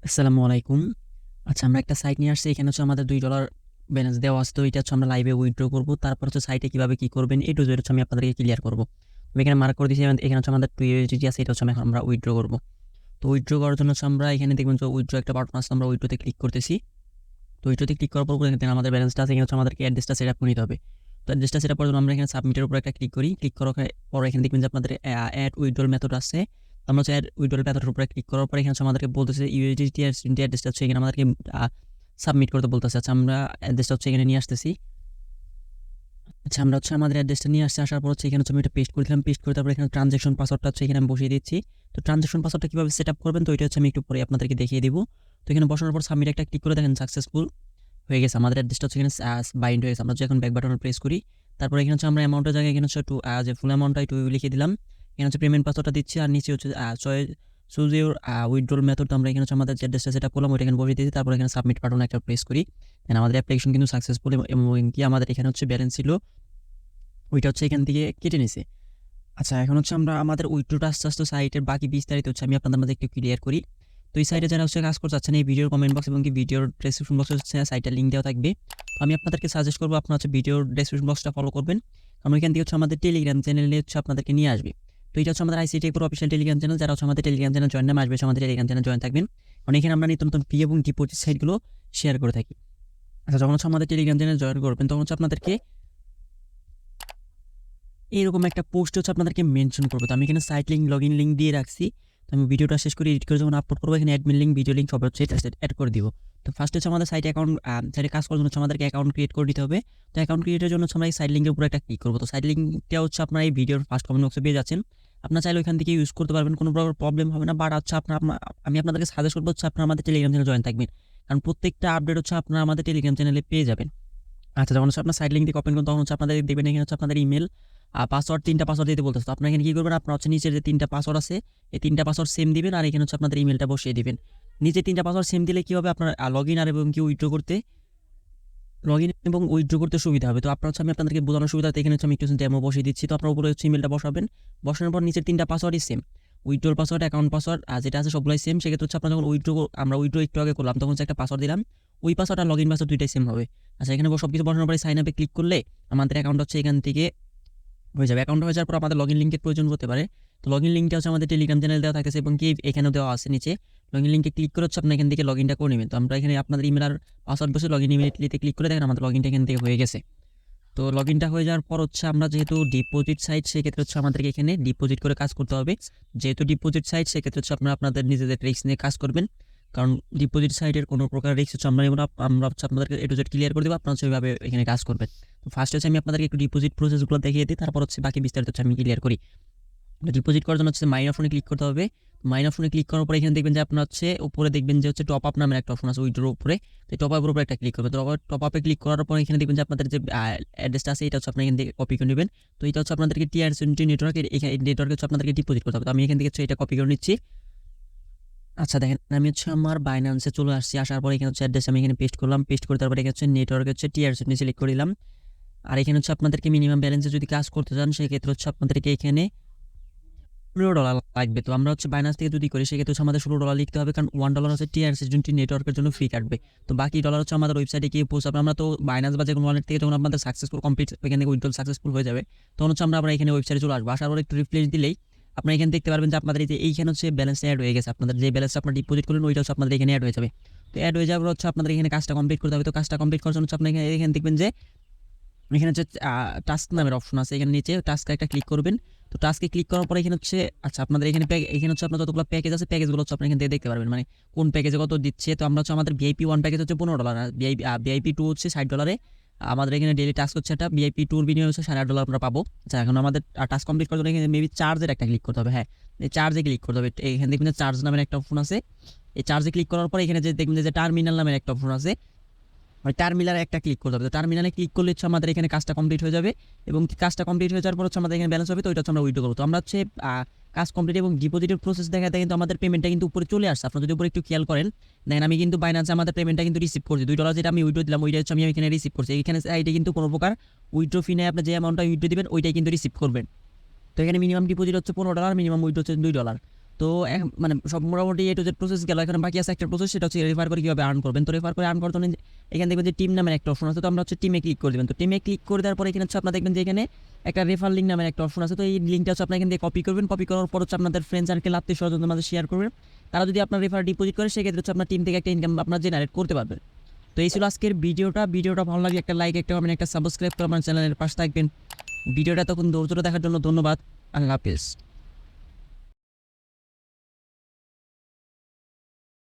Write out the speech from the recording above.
আসসালামু আলাইকুম। আচ্ছা, আমরা একটা সাইট নিয়ে আসছি। এখানে হচ্ছে আমাদের $2 ব্যালেন্স দেওয়া আছে। তো এটা হচ্ছে আমরা লাইভে উইথড্র করব। তারপর হচ্ছে সাইটে কিভাবে কি করবেন A to Z হচ্ছে আমি আপনাদেরকে ক্লিয়ার করব। আমি এখানে মার্ক করে দিয়েছি। এখানে হচ্ছে আমাদের 2 USDT আছে। এটা হচ্ছে এখন আমরা উইথড্র করব। তো উইথড্র করার জন্য হচ্ছে আমরা এখানে দেখবেন যে উইথড্র একটা বাটন আছে। আমরা উইথড্রতে ক্লিক করতেছি। তো উইথড্রতে ক্লিক করার পর এখানে আমাদের ব্যালেন্সটা আছে। এখানে হচ্ছে আমাদেরকে অ্যাড্রেসটা সেটআপ করে নিতে হবে। তো অ্যাড্রেসটা সেটআপ করার জন্য আমরা এখানে সাবমিটের উপর একটা ক্লিক করি। ক্লিক করার পর এখানে দেখবেন যে আপনাদের অ্যাড উইথড্রল মেথড আছে। আমরা হচ্ছে অ্যাড উইথড্রল মেথডের উপরে ক্লিক করার পর এখানে হচ্ছে আমাদেরকে বলতেছে ইউএসডিটি আর সিএনটি অ্যাড্রেসটা হচ্ছে এখানে আমাদেরকে সাবমিট করতে বলতেছে। আচ্ছা, আমরা অ্যাড্রেসটা হচ্ছে এখানে নিয়ে আসতেছি। আচ্ছা, আমরা হচ্ছে আমাদের অ্যাড্রেসটা নিয়ে আসছি। আসার পর হচ্ছে এখানে হচ্ছে আমি এটা পেস্ট করে দিলাম। পেস্ট করে তারপর এখানে ট্রানজ্যাকশন পাসওয়ার্ডটা হচ্ছে এখানে আমি বসিয়ে দিচ্ছি। তো ট্রানজ্যাকশন পাসওয়ার্ডটা কীভাবে সেট আপ করবেন তো এটা হচ্ছে আমি একটু পরে আপনাদেরকে দেখিয়ে দেবো। তো এখানে বসানোর পর সাবমিট একটা ক্লিক করে দেখেন সাকসেসফুল হয়ে গেছে। আমাদের অ্যাড্রেসটা হচ্ছে এখানে বাইন্ড হয়ে গেছে। আমরা যখন ব্যাক বাটন প্রেস করি তারপর এখানে হচ্ছে আমরা অ্যামাউন্টের জায়গায় এখানে হচ্ছে যে ফুল অ্যামাউন্টটা একটু লিখে দিলাম। এখানে হচ্ছে পেমেন্ট পাসওয়ার্ডটা দিচ্ছি আর নিচে হচ্ছে চুজ ইউর উইথড্রল মেথড। তো আমরা এখানে হচ্ছে আমাদের যে অ্যাড্রেসটা সেটা করলাম ওইটা এখানে বসিয়ে দিয়েছি। তারপর এখানে সাবমিট বাটন একটা প্রেস করি। দেন আমাদের অ্যাপ্লিকেশন কিন্তু সাকসেসফুল এবং কি আমাদের এখানে হচ্ছে ব্যালেন্স ছিল ওইটা হচ্ছে এখান থেকে কেটে নিছে। আচ্ছা, এখন হচ্ছে আমরা আমাদের উইথড্রটা আস্তে আস্তে সাইটের বাকি বিস্তারিত হচ্ছে আমি আপনাদের মাঝে একটু ক্লিয়ার করি। তো এই সাইটে যারা হচ্ছে কাজ করতে চাচ্ছেন এই ভিডিওর কমেন্ট বক্স এবং কি ভিডিওর ডেসক্রিপশন বক্সে হচ্ছে সাইটের লিঙ্ক দেওয়া থাকবে। তো আমি আপনাদেরকে সাজেস্ট করবো আপনারা হচ্ছে ভিডিওর ডেসক্রিপশন বক্সটা ফলো করবেন। কারণ এখান থেকে হচ্ছে আমাদের টেলিগ্রাম চ্যানেলে হচ্ছে আপনাদেরকে নিয়ে আসবে। তো এটা হচ্ছে আমাদের আইসিটি পুরো অফিসিয়াল টেলিগ্রাম চ্যানেল। যারা হচ্ছে আমাদের টেলিগ্রাম চ্যানেল জয়েন নামে আসবে আমাদের টেলিগ্রাম চ্যানেল জয়েন থাকবেন। কারণ এখানে আমরা নিত্য নতুন ফি এবং ডিপোজিট সাইটগুলো শেয়ার করে থাকি। আচ্ছা, যখন হচ্ছে আমাদের টেলিগ্রাম চ্যানেল জয়েন করবেন তখন হচ্ছে আপনাদেরকে এইরকম একটা পোস্ট হচ্ছে আপনাদেরকে মেনশন করবো। তো আমি এখানে সাইট লিঙ্ক লগইন লিঙ্ক দিয়ে রাখছি। তো আমি ভিডিওটা শেষ করে এডিট করে যখন আপলোড করবো এখানে অ্যাডমিন লিঙ্ক ভিডিও লিঙ্ক সব হচ্ছে অ্যাড করে দিব। তো ফার্স্ট হচ্ছে আমাদের সাইটে সাইটে কাজ করার জন্য হচ্ছে আমাদেরকে অ্যাকাউন্ট ক্রিয়েট করে দিতে হবে। তো অ্যাকাউন্ট ক্রিয়েটের জন্য হচ্ছে আমরা এই সাইট লিঙ্কের উপরে একটা ক্লিক করবো। তো সাইট লিঙ্কটা হচ্ছে আপনার এই ভিডিওর ফার্স্ট কমেন্ট বক্সে পেয়ে যাচ্ছেন। আপনার চাইলে ওইখান থেকে ইউজ করতে পারবেন, কোনো প্রবলেম হবে না। বাট হচ্ছে আমি আপনাদেরকে সাজেস্ট করবো হচ্ছে আপনারা আমাদের টেলিগ্রাম চ্যানেলে জয়েন থাকবেন। কারণ প্রত্যেকটা আপডেট হচ্ছে আপনারা আমাদের টেলিগ্রাম চ্যানেলে পেয়ে যাবেন। আচ্ছা, যখন হচ্ছে আপনার সাইট লিঙ্ক থেকে ওপেন করুন তখন হচ্ছে আপনাদের দেখবেন এখানে হচ্ছে আপনাদের ইমেল পাসওয়ার্ড 3টা পাসওয়ার্ড দিতে বলতেছে। তো আপনারা এখানে কী করবেন, আপনার হচ্ছে নিচের যে 3টা পাসওয়ার্ড আছে এই 3টা পাসওয়ার্ড সেম দিবেন আর এখানে হচ্ছে আপনাদের ইমেলটা বসিয়ে দিবেন। নিচে 3টা পাসওয়ার্ড সেম দিলে কী হবে, আপনার লগ ইন আর এবং কি উইথড্র করতে এবং উইথড্র করতে সুবিধা হবে। তো আপনার হচ্ছে আমি আপনাদেরকে বোঝানোর সুবিধা এখানে হচ্ছে আমি একটু ডেমো বসিয়ে দিচ্ছি। তো আপনার উপরে হচ্ছে ইমেলটা বসাবেন। বসানোর পর নিচের 3টা পাসওয়ার্ডই সেম, উইথড্রোর পাসওয়ার্ড, অ্যাকাউন্ট পাসওয়ার্ড যেটা আছে সবগুলোই সেম। সেক্ষেত্রে হচ্ছে আপনার যখন আমরা উইথড্রো একটু আগে করলাম তখন হচ্ছে একটা পাসওয়ার্ড দিলাম, ওই পাসওয়ার্ড আর লগ ইন পাসওয়ার্ড দুইটাই সেম হবে। আচ্ছা, এখানে সব কিছু বসানোর পরে সাইন আপে ক্লিক করলে আমাদের অ্যাকাউন্ট হচ্ছে এখান থেকে হয়ে যাবে। অ্যাকাউন্ট হয়ে যাওয়ার পর আমাদের লগইন লিঙ্কের প্রয়োজন হতে পারে। তো লগইন লিঙ্কটা হচ্ছে আমাদের টেলিগ্রাম চ্যানেল দেওয়া থাকতেছে এবং কি এখানেও দেওয়া আছে নিচে। লগইন লিঙ্কে ক্লিক করে হচ্ছে আপনি এখান থেকে লগইনটা করে নেবেন। তো আমরা এখানে আপনাদের ইমেল আর পাসওয়ার্ড বসে লগইন ইমেলিতে ক্লিক করে দেখেন আমাদের লগইনটা এখান থেকে হয়ে গেছে। তো লগইনটা হয়ে যাওয়ার পর হচ্ছে আমরা যেহেতু ডিপোজিট সাইট সেক্ষেত্রে হচ্ছে আমাদেরকে এখানে ডিপোজিট করে কাজ করতে হবে। যেহেতু ডিপোজিট সাইট সেক্ষেত্রে হচ্ছে আপনারা আপনাদের নিজেদের রিস্ক নিয়ে কাজ করবেন। কারণ ডিপোজিট সাইটের কোনো প্রকার রিস্ক হচ্ছে আমরা হচ্ছে আপনাদেরকে A to Z ক্লিয়ার করে দেবো, আপনারা হচ্ছে ওইভাবে এখানে কাজ করবেন। তো ফার্স্ট হচ্ছে আমি আপনাদেরকে একটু ডিপোজিট প্রসেসগুলো দেখিয়ে দিই, তারপর হচ্ছে বাকি বিস্তারিত হচ্ছে আমি ক্লিয়ার করি। ডিপোজিট করার জন্য হচ্ছে মাইন অপশনে ক্লিক করতে হবে। মাইন অপশনে ক্লিক করার পরে এখানে দেখবেন যে আপনার হচ্ছে উপরে দেখবেন যে হচ্ছে টপ আপ নামের একটা অপশন আছে উইথড্রোর উপরে। তো টপ আপের উপরে একটা ক্লিক করবেন। তো টপ আপে ক্লিক করার পর এখানে দেখবেন যে আপনাদের যে অ্যাড্রেসটা আছে এটা হচ্ছে আপনি এখান থেকে কপি করে নেবেন। তো এটা হচ্ছে আপনাদেরকে টিআরএসএনটি নেটওয়ার্ক, এখানে নেটওয়ার্কে হচ্ছে আপনাদেরকে ডিপোজিট করতে হবে। তো আমি এখান থেকে হচ্ছে এটা কপি করে নিচ্ছি। আচ্ছা, দেখেন আমি হচ্ছে আমার বাইন্যান্সে চলে আসছি। আসার পরে এখানে হচ্ছে অ্যাড্রেস আমি এখানে পেস্ট করলাম। পেস্ট করে তারপরে এখানে হচ্ছে নেটওয়ার্কে হচ্ছে টিআরএসএনটি সিলেক্ট করে দিলাম। আর এখানে হচ্ছে আপনাদেরকে মিনিমাম ব্যালেন্সে যদি কাজ করতে চান সেক্ষেত্রে হচ্ছে আপনাদেরকে এখানে $16 লাগবে। তো আমরা হচ্ছে বাইন্যান্স থেকে যদি করি সেক্ষেত্রে হচ্ছে আমাদের $16 লিখতে হবে, কারণ $1 হচ্ছে টিআরএসএনটি নেটওয়ার্কের জন্য ফি কাটবে। তো বাকি ডলার হচ্ছে আমাদের ওয়েবসাইটে গিয়ে পৌঁছাবে। আমরা তো বাইন্যান্স বা যে কোনো ওয়ালেট থেকে যখন আপনাদের সাকসেসফুল কমপ্লিট এখান থেকে উইথড্রল সাকসেসফুল হয়ে যাবে তখন হচ্ছে আমরা এখানে ওয়েবসাইটে চলে আসবো। আসার পরে একটু রিফ্রেশ দিলেই আপনারা এখানে দেখতে পারবেন যে আপনাদের এইখানে হচ্ছে ব্যালেন্স অ্যাড হয়ে গেছে। আপনাদের যে ব্যালেন্স আপনার ডিপোজিট করলেন ওইটা হচ্ছে আপনাদের এখানে অ্যাড হয়ে যাবে। তো অ্যাড হয়ে যাওয়ার হচ্ছে আপনাদের এখানে কাজটা কমপ্লিট করতে হবে। তো কাজটা কমপ্লিট করার জন্য হচ্ছে আপনি এখানে দেখবেন যে এখানে হচ্ছে টাস্ক নামের অপশন আছে, এখানে নিচে টাস্কে একটা ক্লিক করবেন। তো টাস্কে ক্লিক করার পরে এখানে হচ্ছে আচ্ছা আপনাদের এখানে হচ্ছে আপনার যতগুলো প্যাকেজ আছে প্যাকেজগুলো হচ্ছে আপনি এখান থেকে দেখতে পারবেন, মানে কোন প্যাকেজে কত দিচ্ছে। তো আমরা হচ্ছে আমাদের ভিআইপি 1 প্যাকেজ হচ্ছে $15 আর ভিআইপি 2 হচ্ছে $60। আমাদের এখানে ডেলি টাস্ক হচ্ছে একটা ভিআইপি 2 বিনিয়োগ হচ্ছে $8.5 আমরা পাবো। আচ্ছা, এখন আমাদের টাস্ক কমপ্লিট করার জন্য এখানে মেবি চার্জের একটা ক্লিক করতে হবে। হ্যাঁ, এই চার্জে ক্লিক করতে হবে। এখানে দেখবেন যে চার্জ নামের একটা অপশন আছে। এই চার্জে ক্লিক করার পরে এখানে যে দেখবেন যে টার্মিনাল নামের একটা অপশন আছে, মানে টার্মিনালে একটা ক্লিক করতে হবে। তো টার্মিনালে ক্লিক করলে হচ্ছে আমাদের এখানে কাজটা কমপ্লিট হয়ে যাবে এবং কাজটা কমপ্লিট হয়ে যাওয়ার পর হচ্ছে আমাদের এখানে ব্যালেন্স হবে। তো ওইটা হচ্ছে আমরা উইথড্র করবো। তো আমরা হচ্ছে কাজ কমপ্লিট এবং ডিপোজিটের প্রসেস দেখাতে কিন্তু আমাদের পেমেন্টটা কিন্তু উপরে চলে আসছে। আপনারা যদি উপরে একটু খেয়াল করেন দেখেন আমি কিন্তু বাইন্যান্সে আমাদের পেমেন্টটা কিন্তু রিসিভ করছি। $2 যেটা আমি উইথড্র দিলাম ওইটা হচ্ছে আমি এখানে রিসিভ করছি। এখানে সাইডে কিন্তু কোনো প্রকার উইথড্র ফি নেই, আপনি যে অ্যামাউন্টটা উইথড্র দিবেন ওইটাই কিন্তু রিসিভ করবেন। তো এখানে মিনিমাম ডিপোজিট হচ্ছে $15, মিনিমাম উইথড্র হচ্ছে $2। তো তো মানে সব মোটামুটি এ টু জেড প্রসেস গেল। এখন বাকি আছে একটা প্রসেস, সেটা হচ্ছে রেফার করে কীভাবে আর্ন করবেন। তো রেফার করে আর্ন করার জন্য এখানে দেখবেন যে টিম নামের একটা অপশন আছে, তো আমরা হচ্ছে টিমে ক্লিক করে দেবেন। তো টিমে ক্লিক করে দেওয়ার পরে এখানে হচ্ছে আপনারা দেখবেন যে এখানে একটা রেফার লিঙ্ক নামের একটা অপশন আছে। তো এই লিঙ্কটা হচ্ছে আপনার এখান থেকে কপি করবেন, কপি করার পর হচ্ছে আপনাদের ফ্রেন্ড সার্কেল আত্মীয় স্বজনদের মাঝে শেয়ার করবেন। তারা যদি আপনার রেফার ডিপোজিট করে সেক্ষেত্রে হচ্ছে আপনার টিম থেকে একটা ইনকাম আপনার জেনারেট করতে পারবেন। তো এই ছিল আজকের ভিডিওটা ভালো লাগে একটা লাইক, একটা কমেন্ট, একটা সাবস্ক্রাইব করে আমার চ্যানেলের পাশে থাকবেন। ভিডিওটা তখন ধৈর্য দেখার জন্য ধন্যবাদ। আল্লাহ হাফেজ।